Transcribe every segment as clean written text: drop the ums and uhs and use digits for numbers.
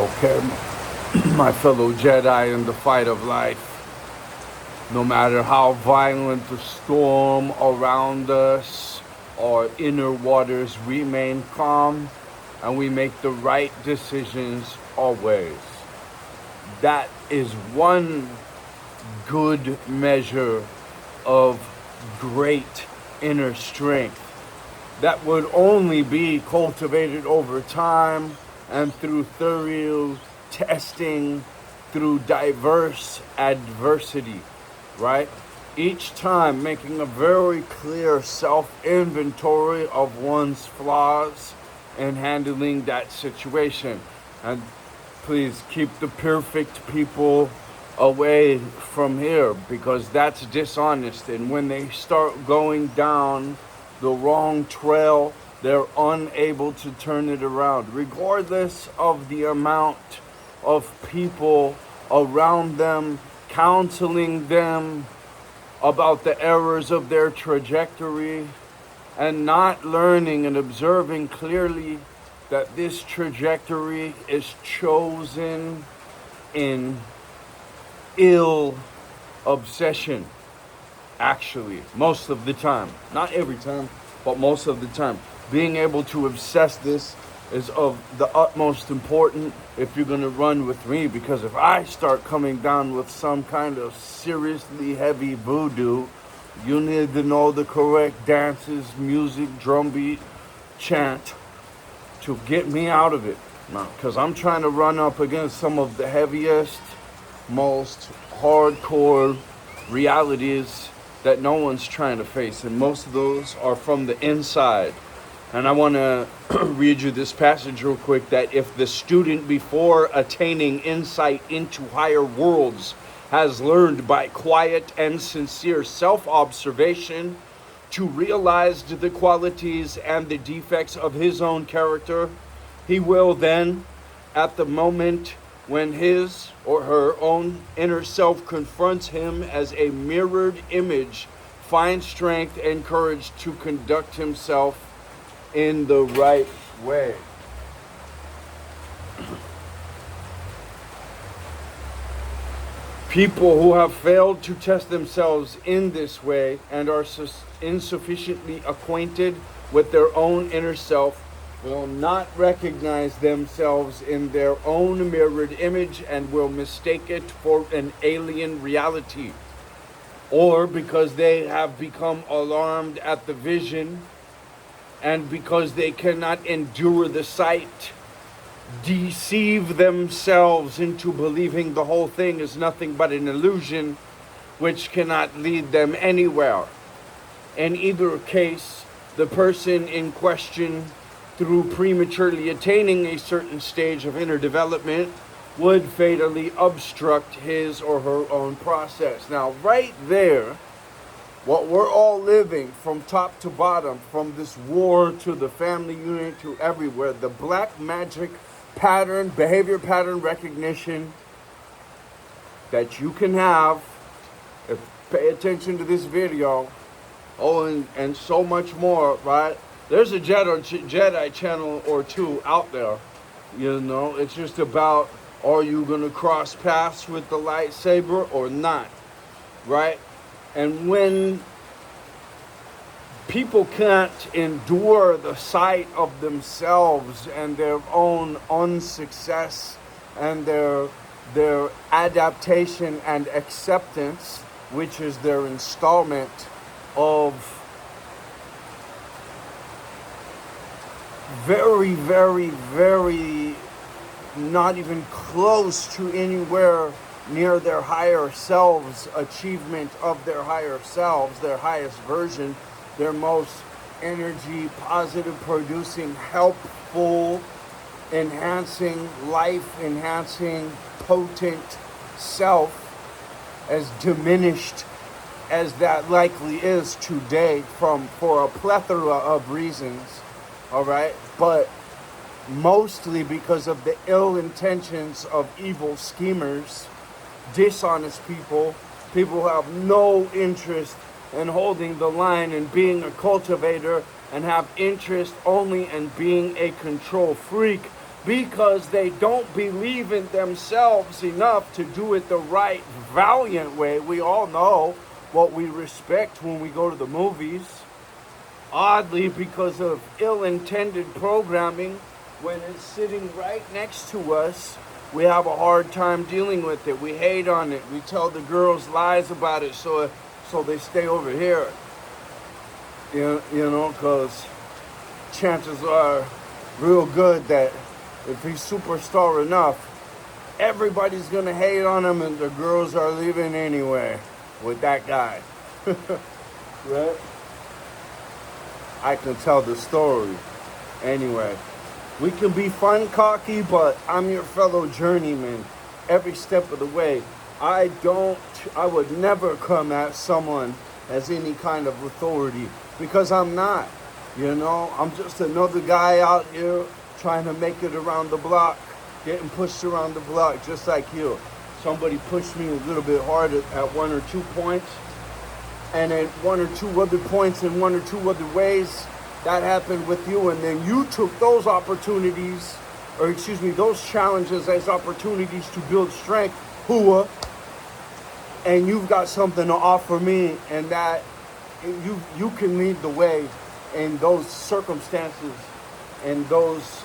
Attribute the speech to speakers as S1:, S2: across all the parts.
S1: Okay, my fellow Jedi in the fight of life, no matter how violent the storm around us, our inner waters remain calm and we make the right decisions always. That is one good measure of great inner strength that would only be cultivated over time and through thorough testing, through diverse adversity, right? Each time making a very clear self-inventory of one's flaws and handling that situation. And please keep the perfect people away from here, because that's dishonest. And when they start going down the wrong trail, they're unable to turn it around, regardless of the amount of people around them counseling them about the errors of their trajectory, and not learning and observing clearly that this trajectory is chosen in ill obsession. Actually, most of the time, not every time, but most of the time, being able to obsess this is of the utmost importance if you're going to run with me, because if I start coming down with some kind of seriously heavy voodoo, you need to know the correct dances, music, drum beat, chant to get me out of it. Because I'm trying to run up against some of the heaviest, most hardcore realities that no one's trying to face, and most of those are from the inside. And I want to read you this passage real quick, that if the student before attaining insight into higher worlds has learned by quiet and sincere self-observation to realize the qualities and the defects of his own character, he will then, at the moment when his or her own inner self confronts him as a mirrored image, find strength and courage to conduct himself in the right way. People who have failed to test themselves in this way and are insufficiently acquainted with their own inner self will not recognize themselves in their own mirrored image and will mistake it for an alien reality. Or because they have become alarmed at the vision, and because they cannot endure the sight, deceive themselves into believing the whole thing is nothing but an illusion, which cannot lead them anywhere. In either case, the person in question, through prematurely attaining a certain stage of inner development, would fatally obstruct his or her own process. Now, right there, what we're all living from top to bottom, from this war to the family unit to everywhere, the black magic pattern, behavior pattern recognition that you can have if you pay attention to this video. Oh, and so much more, right? There's a Jedi channel or two out there, you know. It's just about, are you going to cross paths with the lightsaber or not, right? And when people can't endure the sight of themselves and their own unsuccess and their adaptation and acceptance, which is their installment of very, very, very not even close to anywhere near their higher selves, achievement of their higher selves, their highest version, their most energy, positive producing, helpful, enhancing, life enhancing, potent self, as diminished as that likely is today for a plethora of reasons, all right? But mostly because of the ill intentions of evil schemers, dishonest people, people who have no interest in holding the line and being a cultivator, and have interest only in being a control freak, because they don't believe in themselves enough to do it the right, valiant way. We all know what we respect when we go to the movies. Oddly, because of ill-intended programming, when it's sitting right next to us, we have a hard time dealing with it. We hate on it. We tell the girls lies about it so they stay over here. You know, because chances are real good that if he's superstar enough, everybody's going to hate on him and the girls are leaving anyway with that guy. Right? I can tell the story. Anyway, we can be fun, cocky, but I'm your fellow journeyman every step of the way. I would never come at someone as any kind of authority because I'm not. You know, I'm just another guy out here trying to make it around the block, getting pushed around the block just like you. Somebody pushed me a little bit hard at 1 or 2 points, and at 1 or 2 other points in 1 or 2 other ways, that happened with you, and then you took those opportunities, or excuse me, those challenges as opportunities to build strength, hua, and you've got something to offer me, and that you can lead the way in those circumstances and those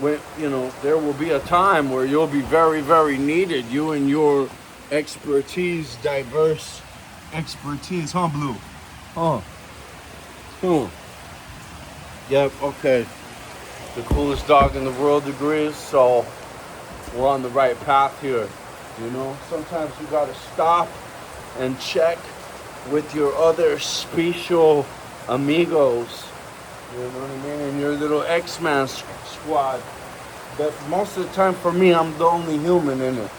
S1: when, you know, there will be a time where you'll be very, very needed. You and your expertise, diverse expertise, huh, Blue? Huh. Yep, okay. The coolest dog in the world agrees, so we're on the right path here. You know, sometimes you gotta stop and check with your other special amigos. You know what I mean? And your little X-Man squad. But most of the time for me, I'm the only human in it.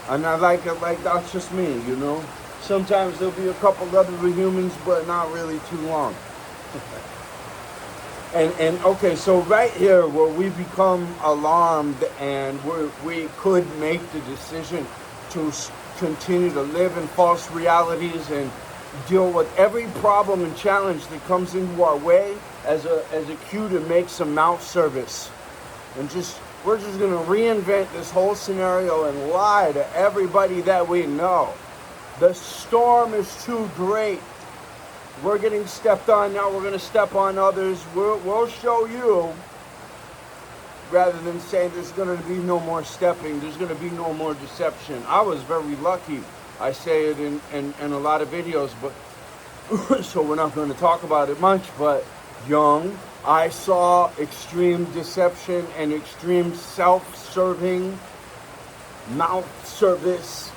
S1: And I like it like that's just me, you know? Sometimes there'll be a couple other humans, but not really too long. and okay, so right here where we become alarmed and we could make the decision to continue to live in false realities and deal with every problem and challenge that comes into our way as a cue to make some mouth service. And we're just gonna reinvent this whole scenario and lie to everybody that we know. The storm is too great. We're getting stepped on, now we're gonna step on others. We'll show you, rather than saying there's gonna be no more stepping, there's gonna be no more deception. I was very lucky. I say it in a lot of videos, but so we're not going to talk about it much, but young, I saw extreme deception and extreme self-serving mouth service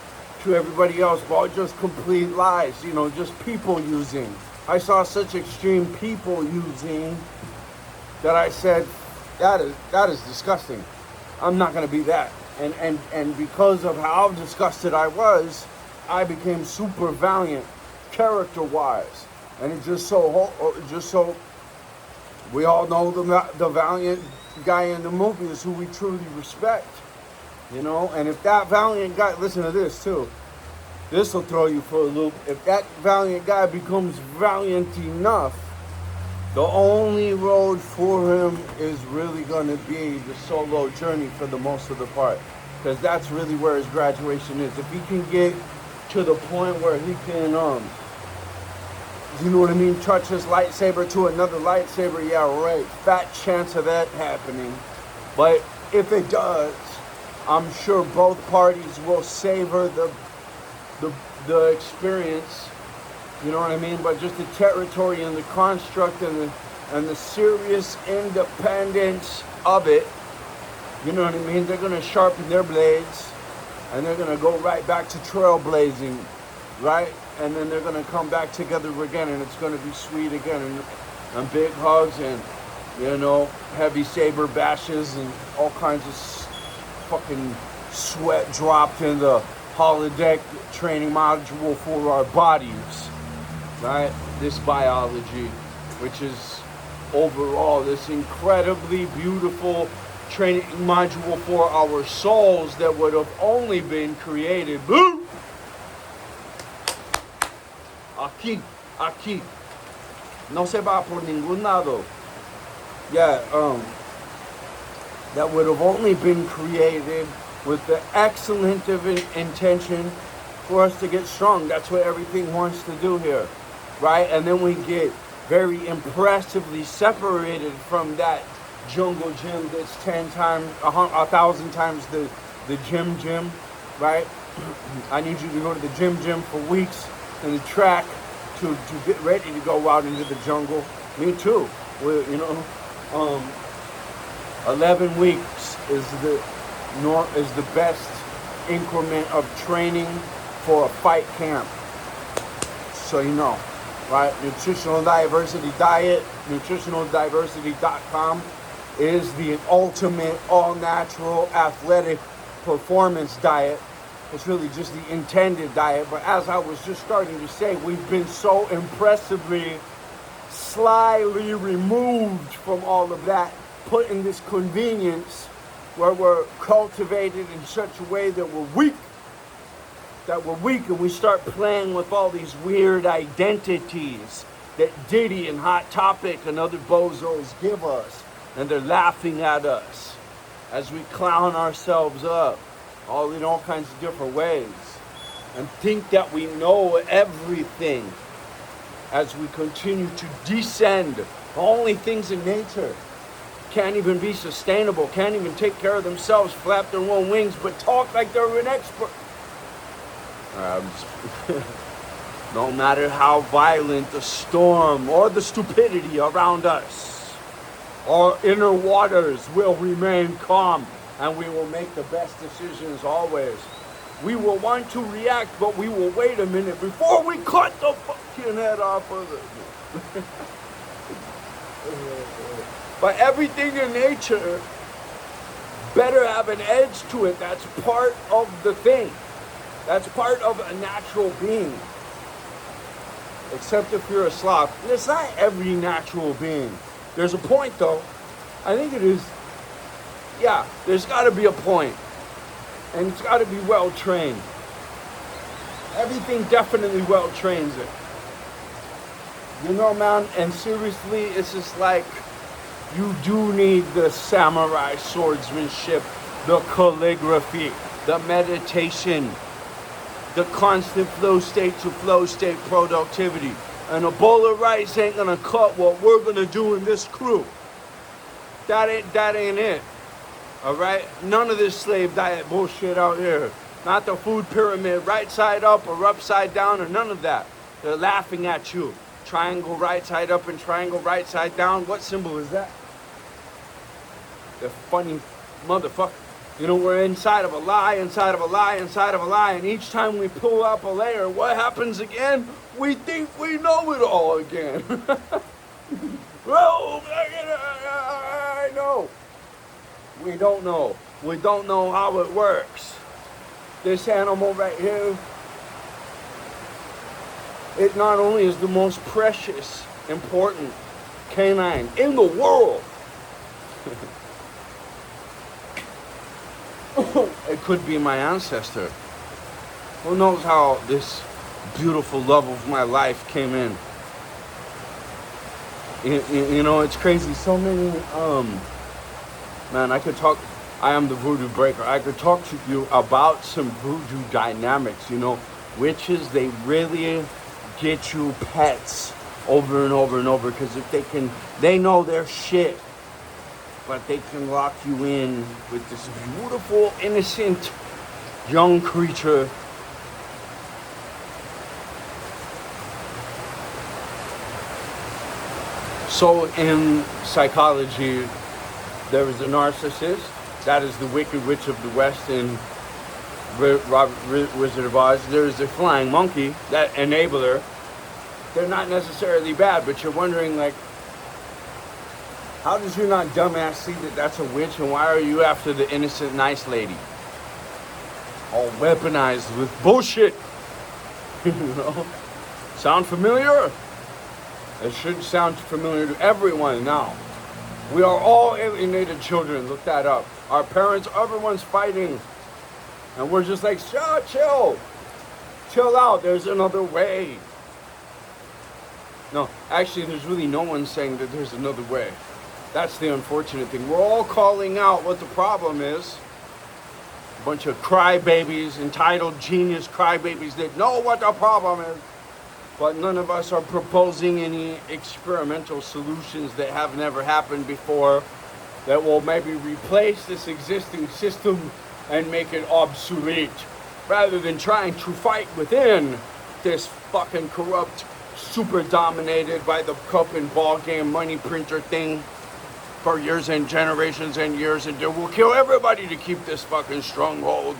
S1: to everybody else, but just complete lies, you know, just people using. I saw such extreme people using that I said, that is disgusting. I'm not going to be that. And because of how disgusted I was, I became super valiant, character-wise, and it just so we all know the valiant guy in the movie is who we truly respect, you know. And if that valiant guy, listen to this too, this will throw you for a loop. If that valiant guy becomes valiant enough, the only road for him is really going to be the solo journey for the most of the part, because that's really where his graduation is. If he can get to the point where he can, you know what I mean, touch his lightsaber to another lightsaber, yeah, right, fat chance of that happening. But if it does, I'm sure both parties will savor the experience, you know what I mean, but just the territory and the construct and the serious independence of it, you know what I mean. They're going to sharpen their blades, and they're going to go right back to trailblazing, right? And then they're going to come back together again, and it's going to be sweet again, and big hugs, and, you know, heavy saber bashes, and all kinds of fucking sweat dropped in the holodeck training module for our bodies, right? This biology, which is overall this incredibly beautiful training module for our souls that would have only been created aquí no se va por ningún lado. Yeah, that would have only been created with the excellent of an intention for us to get strong. That's what everything wants to do here, right? And then we get very impressively separated from that jungle gym that's 10 times, 1,000 times the gym, right? I need you to go to the gym for weeks and the track to get ready to go out into the jungle. Me too. Well, 11 weeks is the best increment of training for a fight camp. So you know, right? Nutritional diversity diet, nutritionaldiversity.com is the ultimate all-natural athletic performance diet. It's really just the intended diet. But as I was just starting to say, we've been so impressively, slyly removed from all of that, put in this convenience where we're cultivated in such a way that we're weak, and we start playing with all these weird identities that Diddy and Hot Topic and other bozos give us, and they're laughing at us as we clown ourselves up all in all kinds of different ways and think that we know everything as we continue to descend. The only things in nature can't even be sustainable, can't even take care of themselves, flap their own wings, but talk like they're an expert. No matter how violent the storm or the stupidity around us, our inner waters will remain calm, and we will make the best decisions always. We will want to react, but we will wait a minute before we cut the fucking head off of it. But everything in nature better have an edge to it. That's part of the thing. That's part of a natural being. Except if you're a sloth. And it's not every natural being. There's a point though. I think it is. Yeah, there's got to be a point. And it's got to be well trained. Everything definitely well trains it. You know, man, and seriously, it's just like, you do need the samurai swordsmanship, the calligraphy, the meditation, the constant flow state to flow state productivity. And a bowl of rice ain't gonna cut what we're gonna do in this crew. That ain't it. Alright? None of this slave diet bullshit out here. Not the food pyramid, right side up or upside down, or none of that. They're laughing at you. Triangle right side up and triangle right side down. What symbol is that? The funny motherfucker. You know, we're inside of a lie, inside of a lie, inside of a lie, and each time we pull up a layer, what happens again? We think we know it all again. Well, I know. We don't know. We don't know how it works. This animal right here, it not only is the most precious, important canine in the world, it could be my ancestor. Who knows how this beautiful love of my life came in. You know, it's crazy. So many, man, I am the Voodoo Breaker. I could talk to you about some Voodoo dynamics, you know. Witches, they really get you pets over and over and over, because if they know their shit, but they can lock you in with this beautiful, innocent, young creature. So in psychology, there is a narcissist. That is the Wicked Witch of the West in Wizard of Oz. There is a flying monkey, that enabler. They're not necessarily bad, but you're wondering, like, how did you not dumbass see that that's a witch, and why are you after the innocent, nice lady? All weaponized with bullshit. You know? Sound familiar? It should sound familiar to everyone now. We are all alienated children. Look that up. Our parents, everyone's fighting. And we're just like, chill. Chill out. There's another way. No, actually, there's really no one saying that there's another way. That's the unfortunate thing. We're all calling out what the problem is. A bunch of crybabies, entitled genius crybabies that know what the problem is. But none of us are proposing any experimental solutions that have never happened before that will maybe replace this existing system and make it obsolete, rather than trying to fight within this fucking corrupt, super dominated by the cup and ball game money printer thing for years and generations and years, and we'll kill everybody to keep this fucking stronghold.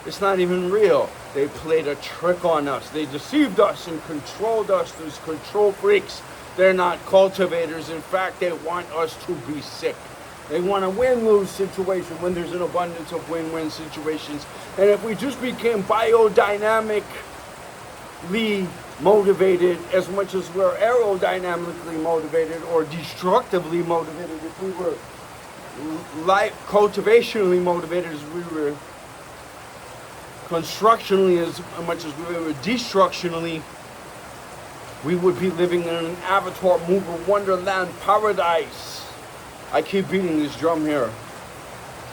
S1: It's not even real. They played a trick on us. They deceived us and controlled us. Those control freaks. They're not cultivators. In fact, they want us to be sick. They want a win-lose situation when there's an abundance of win-win situations. And if we just became biodynamically motivated as much as we're aerodynamically motivated or destructively motivated, if we were cultivationally motivated as we were constructionally as much as we were destructionally, we would be living in an Avatar movie wonderland paradise. I keep beating this drum here.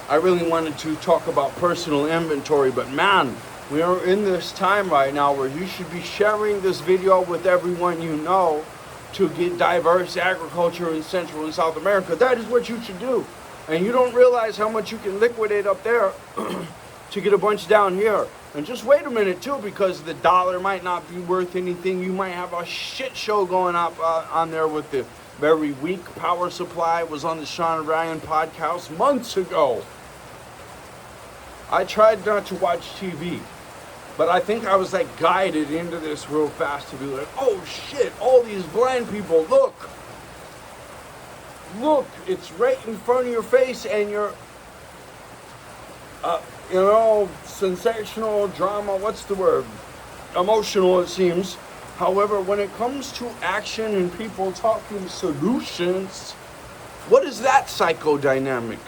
S1: I really wanted to talk about personal inventory, but man, we are in this time right now where you should be sharing this video with everyone you know to get diverse agriculture in Central and South America. That is what you should do. And you don't realize how much you can liquidate up there to get a bunch down here. And just wait a minute too, because the dollar might not be worth anything. You might have a shit show going up on there with the very weak power supply. It was on the Sean Ryan podcast months ago. I tried not to watch TV, but I think I was like guided into this real fast to be like, oh shit, all these blind people, look, it's right in front of your face, and you're sensational drama, what's the word? Emotional, it seems. However, when it comes to action and people talking solutions, what is that psychodynamic?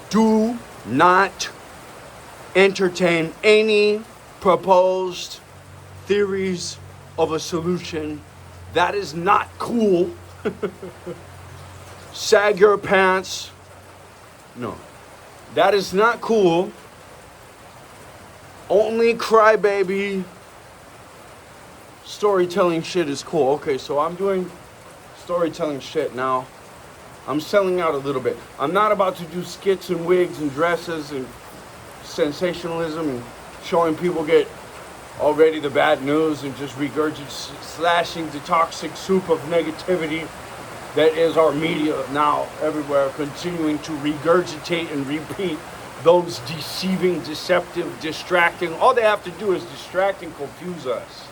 S1: Do not entertain any proposed theories of a solution. That is not cool. Sag your pants. No. That is not cool. Only crybaby storytelling shit is cool. Okay, so I'm doing storytelling shit now. I'm selling out a little bit. I'm not about to do skits and wigs and dresses and sensationalism and showing people get already the bad news and just slashing the toxic soup of negativity that is our media now everywhere, continuing to regurgitate and repeat those deceiving, deceptive, distracting. All they have to do is distract and confuse us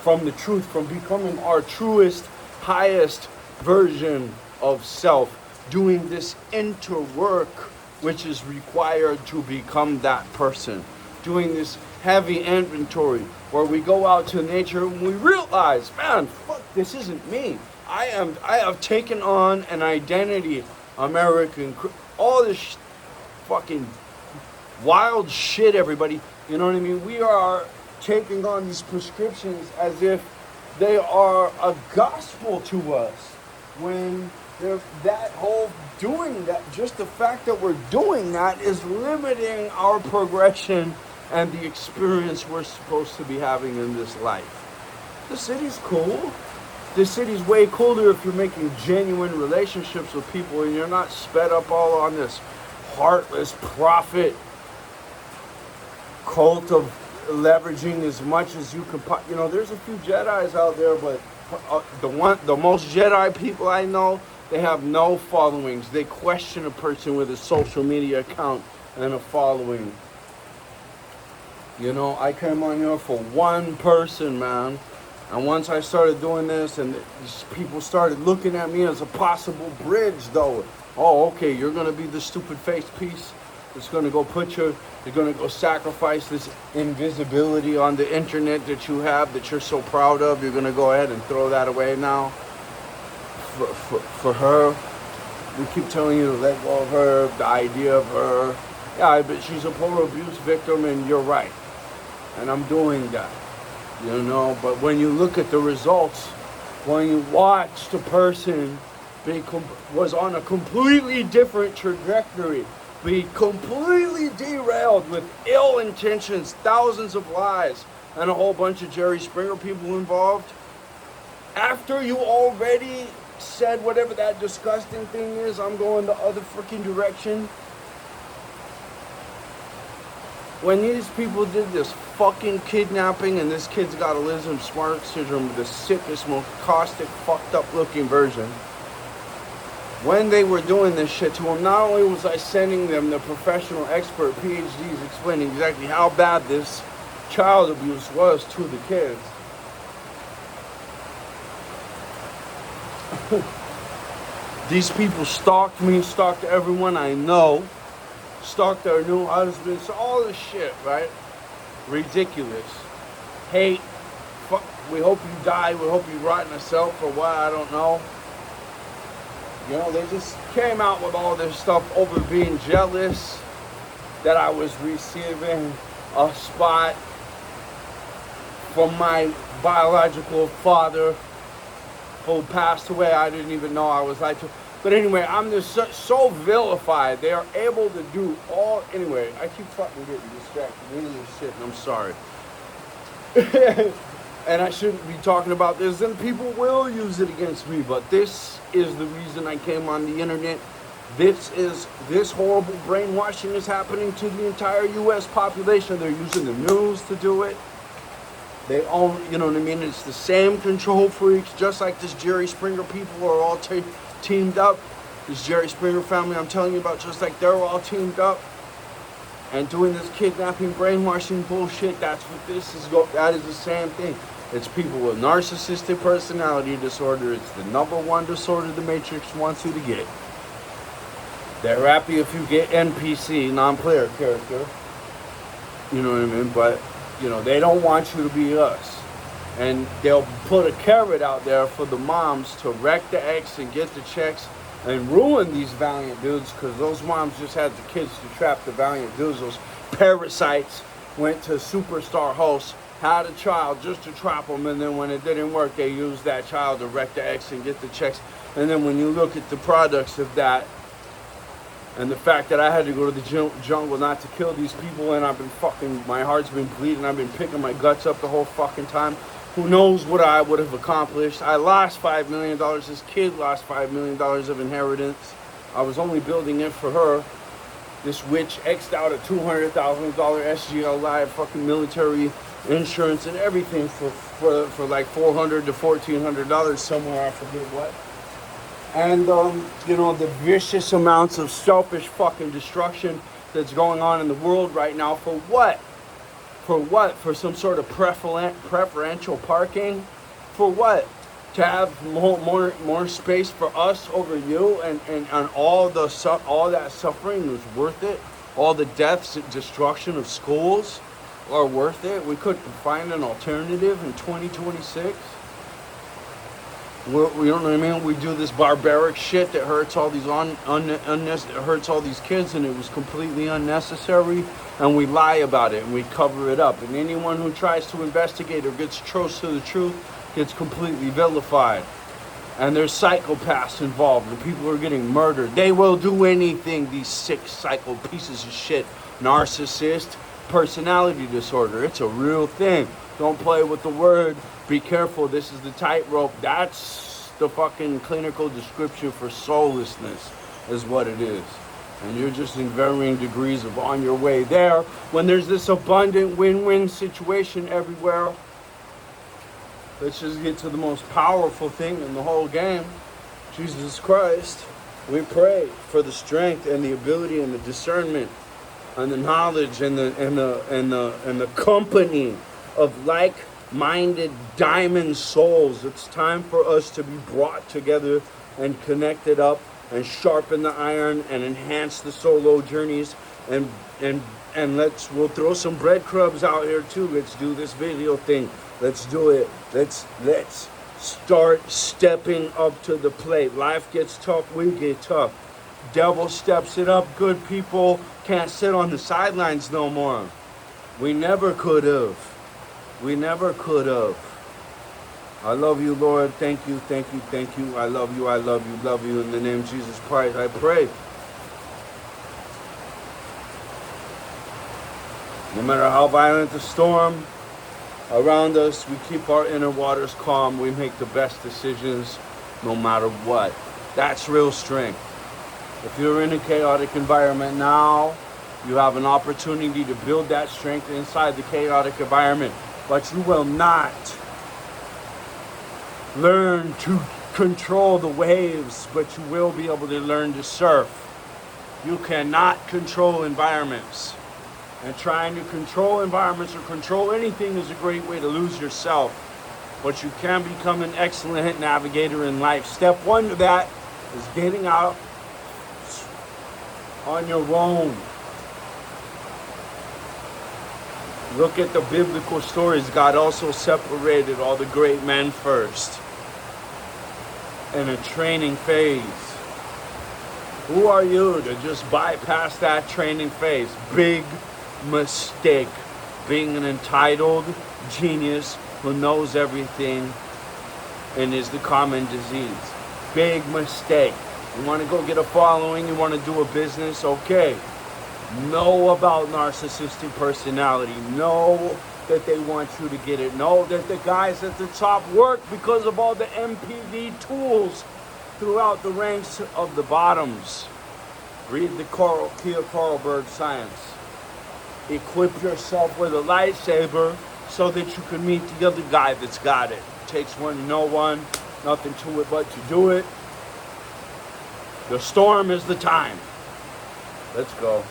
S1: from the truth, from becoming our truest, highest version of self, doing this inner work which is required to become that person, doing this heavy inventory where we go out to nature and we realize, man, fuck, this isn't me. I have taken on an identity, American, all this fucking wild shit, everybody. You know what I mean? We are taking on these prescriptions as if they are a gospel to us. When that whole doing that, just the fact that we're doing that is limiting our progression and the experience we're supposed to be having in this life. The city's cool. The city's way cooler if you're making genuine relationships with people and you're not sped up all on this heartless profit cult of leveraging as much as you can. There's a few Jedis out there, but the most Jedi people I know, they have no followings. They question a person with a social media account and a following. I came on here for one person, man. And once I started doing this and people started looking at me as a possible bridge, though. Oh, okay, you're going to be the stupid face piece that's going to go you're going to go sacrifice this invisibility on the internet that you have, that you're so proud of. You're going to go ahead and throw that away now for her. We keep telling you to let go of her, the idea of her. Yeah, but she's a poor abuse victim, and you're right. And I'm doing that. But when you look at the results, when you watch the person was on a completely different trajectory, be completely derailed with ill intentions, thousands of lies, and a whole bunch of Jerry Springer people involved, after you already said whatever that disgusting thing is, I'm going the other freaking direction. When these people did this fucking kidnapping, and this kid's got autism smart syndrome, the sickest, most caustic, fucked up looking version. When they were doing this shit to him, not only was I sending them the professional expert PhDs explaining exactly how bad this child abuse was to the kids. These people stalked me, stalked everyone I know, stalked their new husbands, all this shit, right? Ridiculous. Hate. Fuck. We hope you die. We hope you rot in a cell for what, I don't know. You know, they just came out with all this stuff over being jealous that I was receiving a spot from my biological father who passed away. I didn't even know I was like. But anyway, I'm just so vilified. They are able to do all. Anyway, I keep fucking getting distracted. Really shit, and I'm sorry. And I shouldn't be talking about this, and people will use it against me. But this is the reason I came on the internet. This horrible brainwashing is happening to the entire U.S. population. They're using the news to do it. They own, you know what I mean? It's the same control freaks, just like this Jerry Springer people are all teamed up. This Jerry Springer family I'm telling you about, just like they're all teamed up and doing this kidnapping, brainwashing bullshit. That's what this is. That is the same thing. It's people with narcissistic personality disorder. It's the #1 disorder the Matrix wants you to get. They're happy if you get NPC, non-player character. You know what I mean? But, you know, they don't want you to be us. And they'll put a carrot out there for the moms to wreck the X and get the checks and ruin these valiant dudes, because those moms just had the kids to trap the valiant dudes. Those parasites went to superstar hosts, had a child just to trap them, and then when it didn't work, they used that child to wreck the X and get the checks. And then when you look at the products of that, and the fact that I had to go to the jungle not to kill these people, and I've been fucking, my heart's been bleeding, I've been picking my guts up the whole fucking time. Who knows what I would have accomplished. I lost $5 million. This kid lost $5 million of inheritance. I was only building it for her. This witch X'd out a $200,000 SGL Live fucking military insurance and everything for like $400 to $1,400 somewhere, I forget what. And, you know, the vicious amounts of selfish fucking destruction that's going on in the world right now. For what? For what? For some sort of preferential parking? For what? To have more space for us over you, and all that suffering was worth it? All the deaths and destruction of schools are worth it? We couldn't find an alternative in 2026? You know what I mean? We do this barbaric shit that hurts all these hurts all these kids, and it was completely unnecessary. And we lie about it and we cover it up. And anyone who tries to investigate or gets close to the truth gets completely vilified. And there's psychopaths involved, and people are getting murdered. They will do anything. These sick psycho pieces of shit, narcissist personality disorder. It's a real thing. Don't play with the word. Be careful. This is the tightrope. That's the fucking clinical description for soullessness, is what it is. And you're just in varying degrees of on your way there, when there's this abundant win-win situation everywhere. Let's just get to the most powerful thing in the whole game, Jesus Christ. We pray for the strength and the ability and the discernment and the knowledge and the company of like-minded diamond souls. It's time for us to be brought together and connected up and sharpen the iron and enhance the solo journeys, and we'll throw some breadcrumbs out here too. Let's do this video thing. Let's do it. Let's start stepping up to the plate. Life gets tough, we get tough. Devil steps it up. Good people can't sit on the sidelines no more. We never could have. We never could have. I love you, Lord. Thank you, thank you, thank you. I love you, I love you, love you. In the name of Jesus Christ, I pray. No matter how violent the storm around us, we keep our inner waters calm. We make the best decisions no matter what. That's real strength. If you're in a chaotic environment now, you have an opportunity to build that strength inside the chaotic environment. But you will not learn to control the waves, but you will be able to learn to surf. You cannot control environments. And trying to control environments or control anything is a great way to lose yourself. But you can become an excellent navigator in life. Step one to that is getting out on your own. Look at the biblical stories. God also separated all the great men first in a training phase. Who are you to just bypass that training phase? Big mistake. Being an entitled genius who knows everything and is the common disease. Big mistake. You want to go get a following, you want to do a business, okay. Know about narcissistic personality. Know that they want you to get it. Know that the guys at the top work because of all the MPV tools throughout the ranks of the bottoms. Read the Kia Carlberg science. Equip yourself with a lightsaber so that you can meet the other guy that's got it. Takes one to know one, nothing to it but to do it. The storm is the time. Let's go.